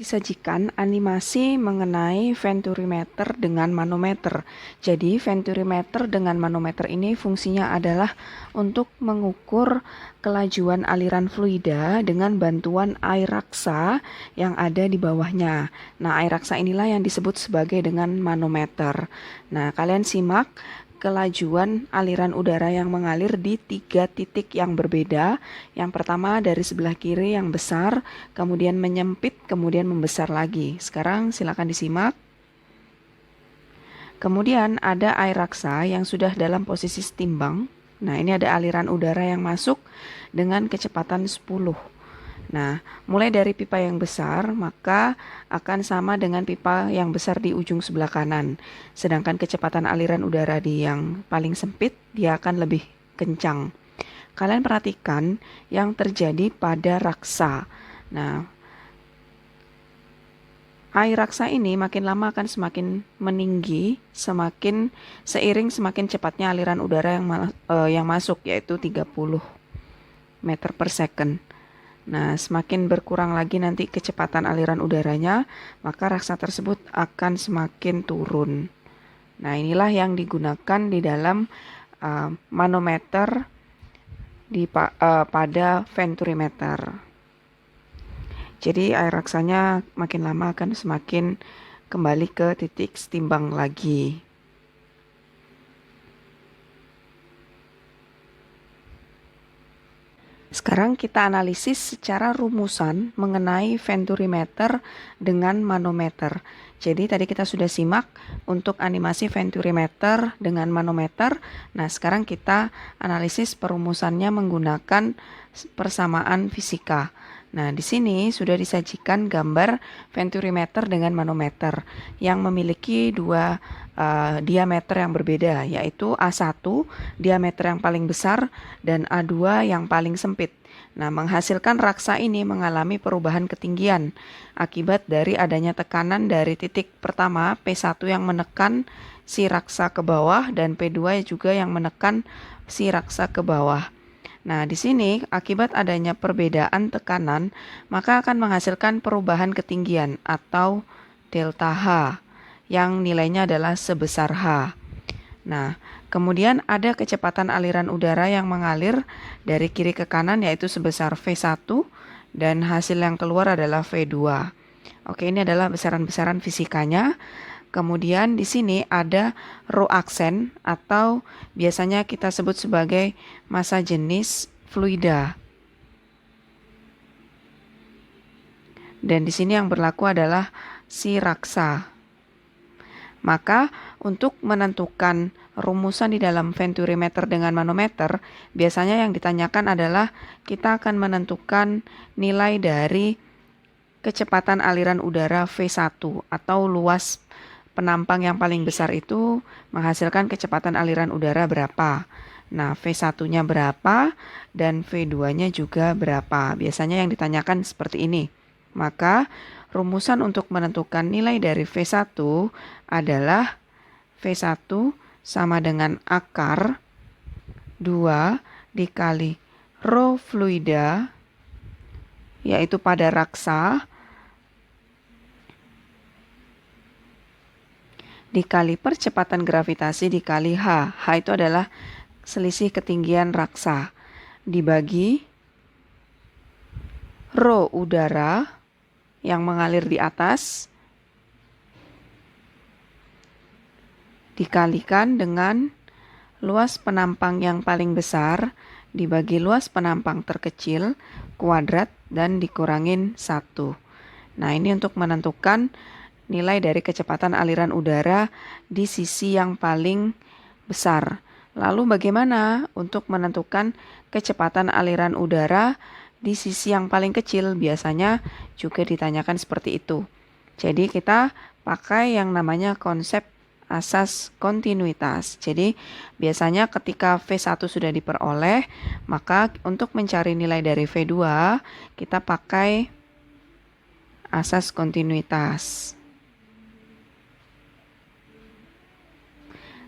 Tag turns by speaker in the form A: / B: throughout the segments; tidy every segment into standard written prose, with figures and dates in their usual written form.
A: Disajikan animasi mengenai venturimeter dengan manometer. Jadi venturimeter dengan manometer ini fungsinya adalah untuk mengukur kelajuan aliran fluida dengan bantuan air raksa yang ada di bawahnya. Nah, air raksa inilah yang disebut sebagai dengan manometer. Nah, kalian simak kelajuan aliran udara yang mengalir di 3 titik yang berbeda. Yang pertama dari sebelah kiri yang besar, kemudian menyempit, kemudian membesar lagi. Sekarang silakan disimak. Kemudian ada air raksa yang sudah dalam posisi setimbang. Nah, ini ada aliran udara yang masuk dengan kecepatan 10. Nah, mulai dari pipa yang besar, maka akan sama dengan pipa yang besar di ujung sebelah kanan. Sedangkan kecepatan aliran udara di yang paling sempit, dia akan lebih kencang. Kalian perhatikan yang terjadi pada raksa. Nah, air raksa ini makin lama akan semakin meninggi, seiring semakin cepatnya aliran udara yang masuk, yaitu 30 meter per second. Nah, semakin berkurang lagi nanti kecepatan aliran udaranya, maka raksa tersebut akan semakin turun. Nah, inilah yang digunakan di dalam manometer pada venturimeter. Jadi air raksanya makin lama akan semakin kembali ke titik setimbang lagi. Sekarang kita analisis secara rumusan mengenai venturimeter dengan manometer. Jadi tadi kita sudah simak untuk animasi venturimeter dengan manometer. Nah, sekarang kita analisis perumusannya menggunakan persamaan fisika. Nah, di sini sudah disajikan gambar venturimeter dengan manometer yang memiliki dua diameter yang berbeda, yaitu A1 diameter yang paling besar dan A2 yang paling sempit. Nah, menghasilkan raksa ini mengalami perubahan ketinggian akibat dari adanya tekanan dari titik pertama P1 yang menekan si raksa ke bawah dan P2 juga yang menekan si raksa ke bawah. Nah, di sini akibat adanya perbedaan tekanan, maka akan menghasilkan perubahan ketinggian atau delta H yang nilainya adalah sebesar H. Nah, kemudian ada kecepatan aliran udara yang mengalir dari kiri ke kanan yaitu sebesar V1 dan hasil yang keluar adalah V2. Oke, ini adalah besaran-besaran fisikanya. Kemudian di sini ada rho aksen atau biasanya kita sebut sebagai massa jenis fluida. Dan di sini yang berlaku adalah si raksa. Maka untuk menentukan rumusan di dalam venturimeter dengan manometer, biasanya yang ditanyakan adalah kita akan menentukan nilai dari kecepatan aliran udara V1 atau luas penampang yang paling besar itu menghasilkan kecepatan aliran udara berapa. Nah, V1-nya berapa dan V2-nya juga berapa. Biasanya yang ditanyakan seperti ini. Maka rumusan untuk menentukan nilai dari V1 adalah V1 sama dengan akar 2 dikali rho fluida, yaitu pada raksa, dikali percepatan gravitasi dikali H. H itu adalah selisih ketinggian raksa, dibagi rho udara yang mengalir di atas dikalikan dengan luas penampang yang paling besar dibagi luas penampang terkecil kuadrat dan dikurangin 1. Nah, ini untuk menentukan nilai dari kecepatan aliran udara di sisi yang paling besar. Lalu bagaimana untuk menentukan kecepatan aliran udara di sisi yang paling kecil? Biasanya juga ditanyakan seperti itu. Jadi kita pakai yang namanya konsep asas kontinuitas. Jadi biasanya ketika V1 sudah diperoleh, maka untuk mencari nilai dari V2, kita pakai asas kontinuitas.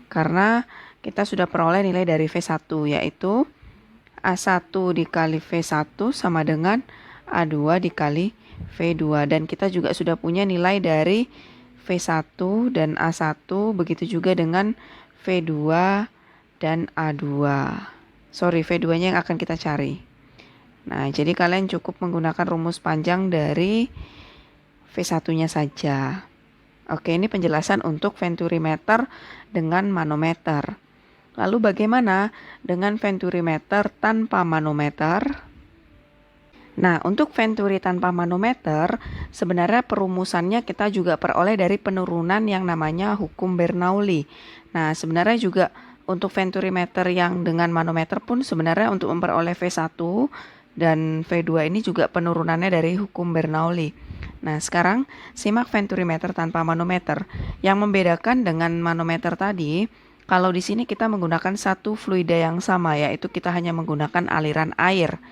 A: Karena kita sudah peroleh nilai dari V1, yaitu A1 dikali V1 sama dengan A2 dikali V2. Dan kita juga sudah punya nilai dari V1 dan A1, begitu juga dengan V2 dan A2. Sorry, V2-nya yang akan kita cari. Nah, jadi kalian cukup menggunakan rumus panjang dari V1-nya saja. Oke, ini penjelasan untuk venturimeter dengan manometer. Lalu bagaimana dengan venturimeter tanpa manometer? Nah, untuk venturi tanpa manometer, sebenarnya perumusannya kita juga peroleh dari penurunan yang namanya hukum Bernoulli. Nah, sebenarnya juga untuk venturimeter yang dengan manometer pun sebenarnya untuk memperoleh V1 dan V2 ini juga penurunannya dari hukum Bernoulli. Nah, sekarang simak venturimeter tanpa manometer. Yang membedakan dengan manometer tadi, kalau di sini kita menggunakan satu fluida yang sama, yaitu kita hanya menggunakan aliran air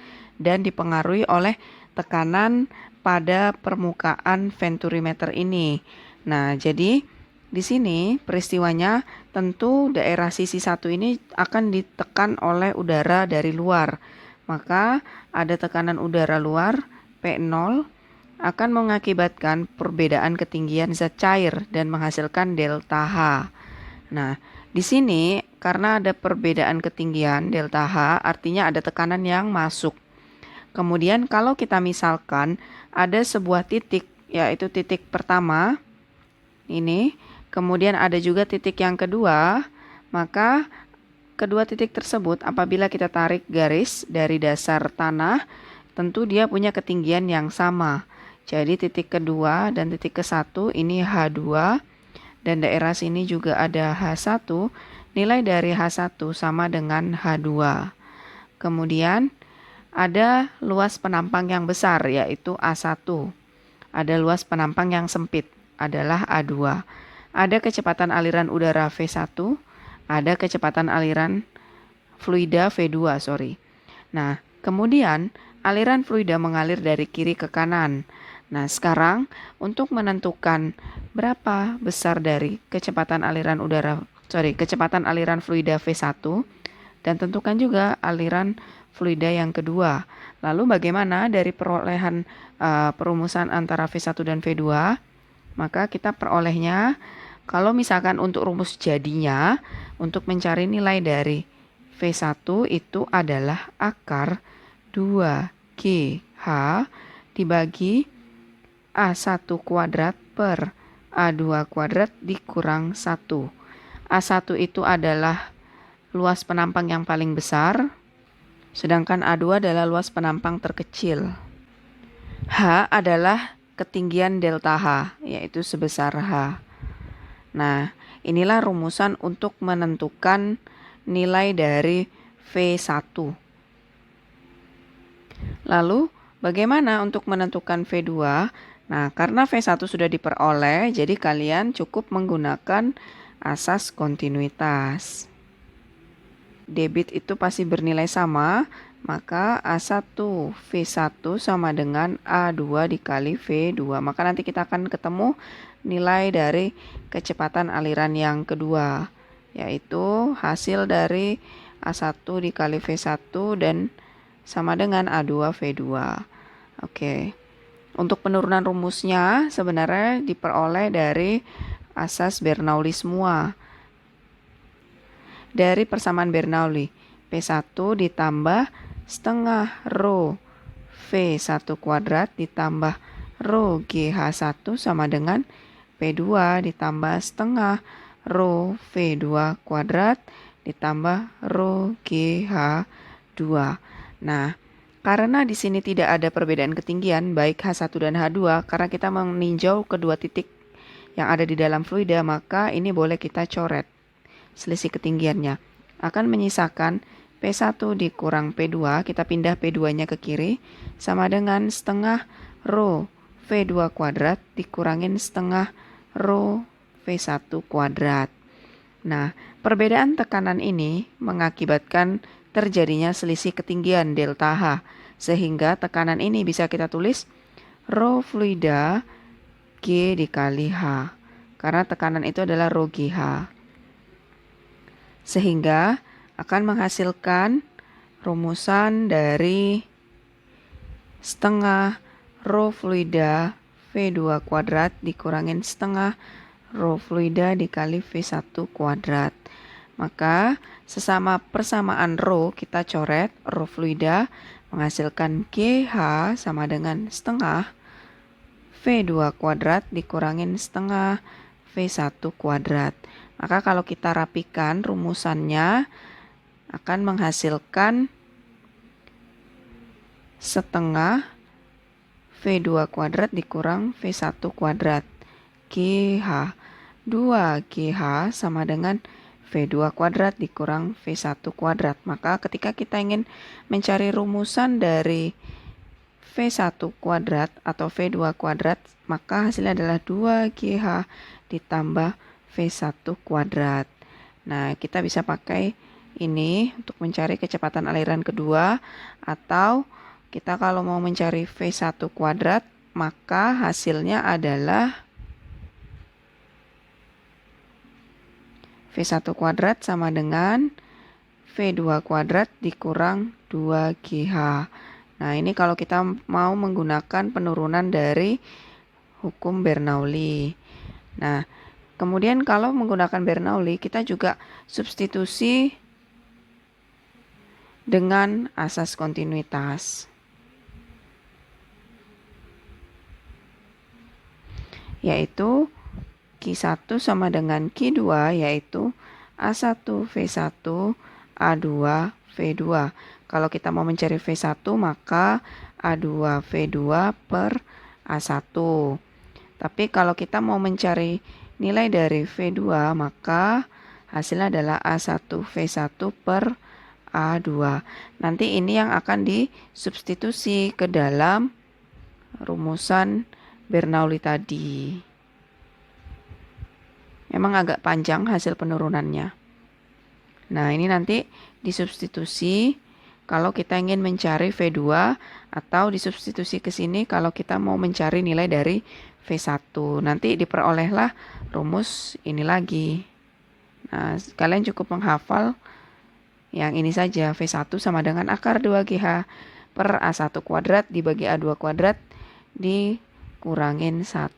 A: dan dipengaruhi oleh tekanan pada permukaan venturimeter ini. Nah, jadi di sini peristiwanya tentu daerah sisi satu ini akan ditekan oleh udara dari luar. Maka ada tekanan udara luar P0 akan mengakibatkan perbedaan ketinggian zat cair dan menghasilkan delta H. Nah, di sini karena ada perbedaan ketinggian delta H, artinya ada tekanan yang masuk. Kemudian kalau kita misalkan ada sebuah titik, yaitu titik pertama, ini, kemudian ada juga titik yang kedua, maka kedua titik tersebut apabila kita tarik garis dari dasar tanah, tentu dia punya ketinggian yang sama. Jadi titik kedua dan titik ke satu ini H2 dan daerah sini juga ada H1. Nilai dari H1 sama dengan H2. Kemudian ada luas penampang yang besar yaitu A1. Ada luas penampang yang sempit adalah A2. Ada kecepatan aliran udara V1, ada kecepatan aliran fluida V2, Nah, kemudian aliran fluida mengalir dari kiri ke kanan. Nah, sekarang untuk menentukan berapa besar dari kecepatan aliran fluida V1 dan tentukan juga aliran fluida yang kedua. Lalu bagaimana dari perolehan perumusan antara V1 dan V2? Maka kita perolehnya kalau misalkan untuk rumus jadinya untuk mencari nilai dari V1 itu adalah akar 2GH dibagi A1 kuadrat per A2 kuadrat dikurang 1. A1 itu adalah luas penampang yang paling besar, sedangkan A2 adalah luas penampang terkecil. H adalah ketinggian delta H, yaitu sebesar H. Nah, inilah rumusan untuk menentukan nilai dari V1. Lalu, bagaimana untuk menentukan V2? Nah, karena V1 sudah diperoleh, jadi kalian cukup menggunakan asas kontinuitas. Debit itu pasti bernilai sama, maka A1 V1 sama dengan A2 dikali V2. Maka nanti kita akan ketemu nilai dari kecepatan aliran yang kedua, yaitu hasil dari A1 dikali V1 dan sama dengan A2 V2. Oke. Untuk penurunan rumusnya sebenarnya diperoleh dari asas Bernoulli semua. Dari persamaan Bernoulli, P1 ditambah setengah rho V1 kuadrat ditambah rho GH1 sama dengan P2 ditambah setengah rho V2 kuadrat ditambah rho GH2. Nah, karena di sini tidak ada perbedaan ketinggian baik H1 dan H2, karena kita meninjau kedua titik yang ada di dalam fluida, maka ini boleh kita coret selisih ketinggiannya. Akan menyisakan P1 dikurang P2, kita pindah P2-nya ke kiri, sama dengan setengah rho V2 kuadrat dikurangin setengah rho V1 kuadrat. Nah, perbedaan tekanan ini mengakibatkan terjadinya selisih ketinggian delta H, sehingga tekanan ini bisa kita tulis rho fluida G dikali H, karena tekanan itu adalah rho GH. Sehingga akan menghasilkan rumusan dari setengah rho fluida V2 kuadrat dikurangin setengah rho fluida dikali V1 kuadrat. Maka sesama persamaan rho kita coret. Rho fluida menghasilkan GH sama dengan setengah V2 kuadrat dikurangin setengah V1 kuadrat. Maka kalau kita rapikan rumusannya akan menghasilkan setengah V2 kuadrat dikurang V1 kuadrat. GH. 2GH sama dengan V2 kuadrat dikurang V1 kuadrat. Maka ketika kita ingin mencari rumusan dari V1 kuadrat atau V2 kuadrat, maka hasilnya adalah 2GH ditambah V1 kuadrat. Nah, kita bisa pakai ini untuk mencari kecepatan aliran kedua, atau kita kalau mau mencari V1 kuadrat, maka hasilnya adalah V1 kuadrat sama dengan V2 kuadrat dikurang 2GH. Nah, ini kalau kita mau menggunakan penurunan dari hukum Bernoulli. Nah, kemudian kalau menggunakan Bernoulli, kita juga substitusi dengan asas kontinuitas. Yaitu Q1 sama dengan Q2, yaitu A1 V1 A2 V2. Kalau kita mau mencari V1, maka A2 V2 per A1. Tapi kalau kita mau mencari nilai dari V2, maka hasilnya adalah A1 V1 per A2. Nanti ini yang akan disubstitusi ke dalam rumusan Bernoulli tadi. Memang agak panjang hasil penurunannya. Nah, ini nanti disubstitusi kalau kita ingin mencari V2, atau disubstitusi ke sini kalau kita mau mencari nilai dari V1. Nanti diperolehlah rumus ini lagi. Nah, kalian cukup menghafal yang ini saja. V1 sama dengan akar 2GH per A1 kuadrat dibagi A2 kuadrat dikurangin 1.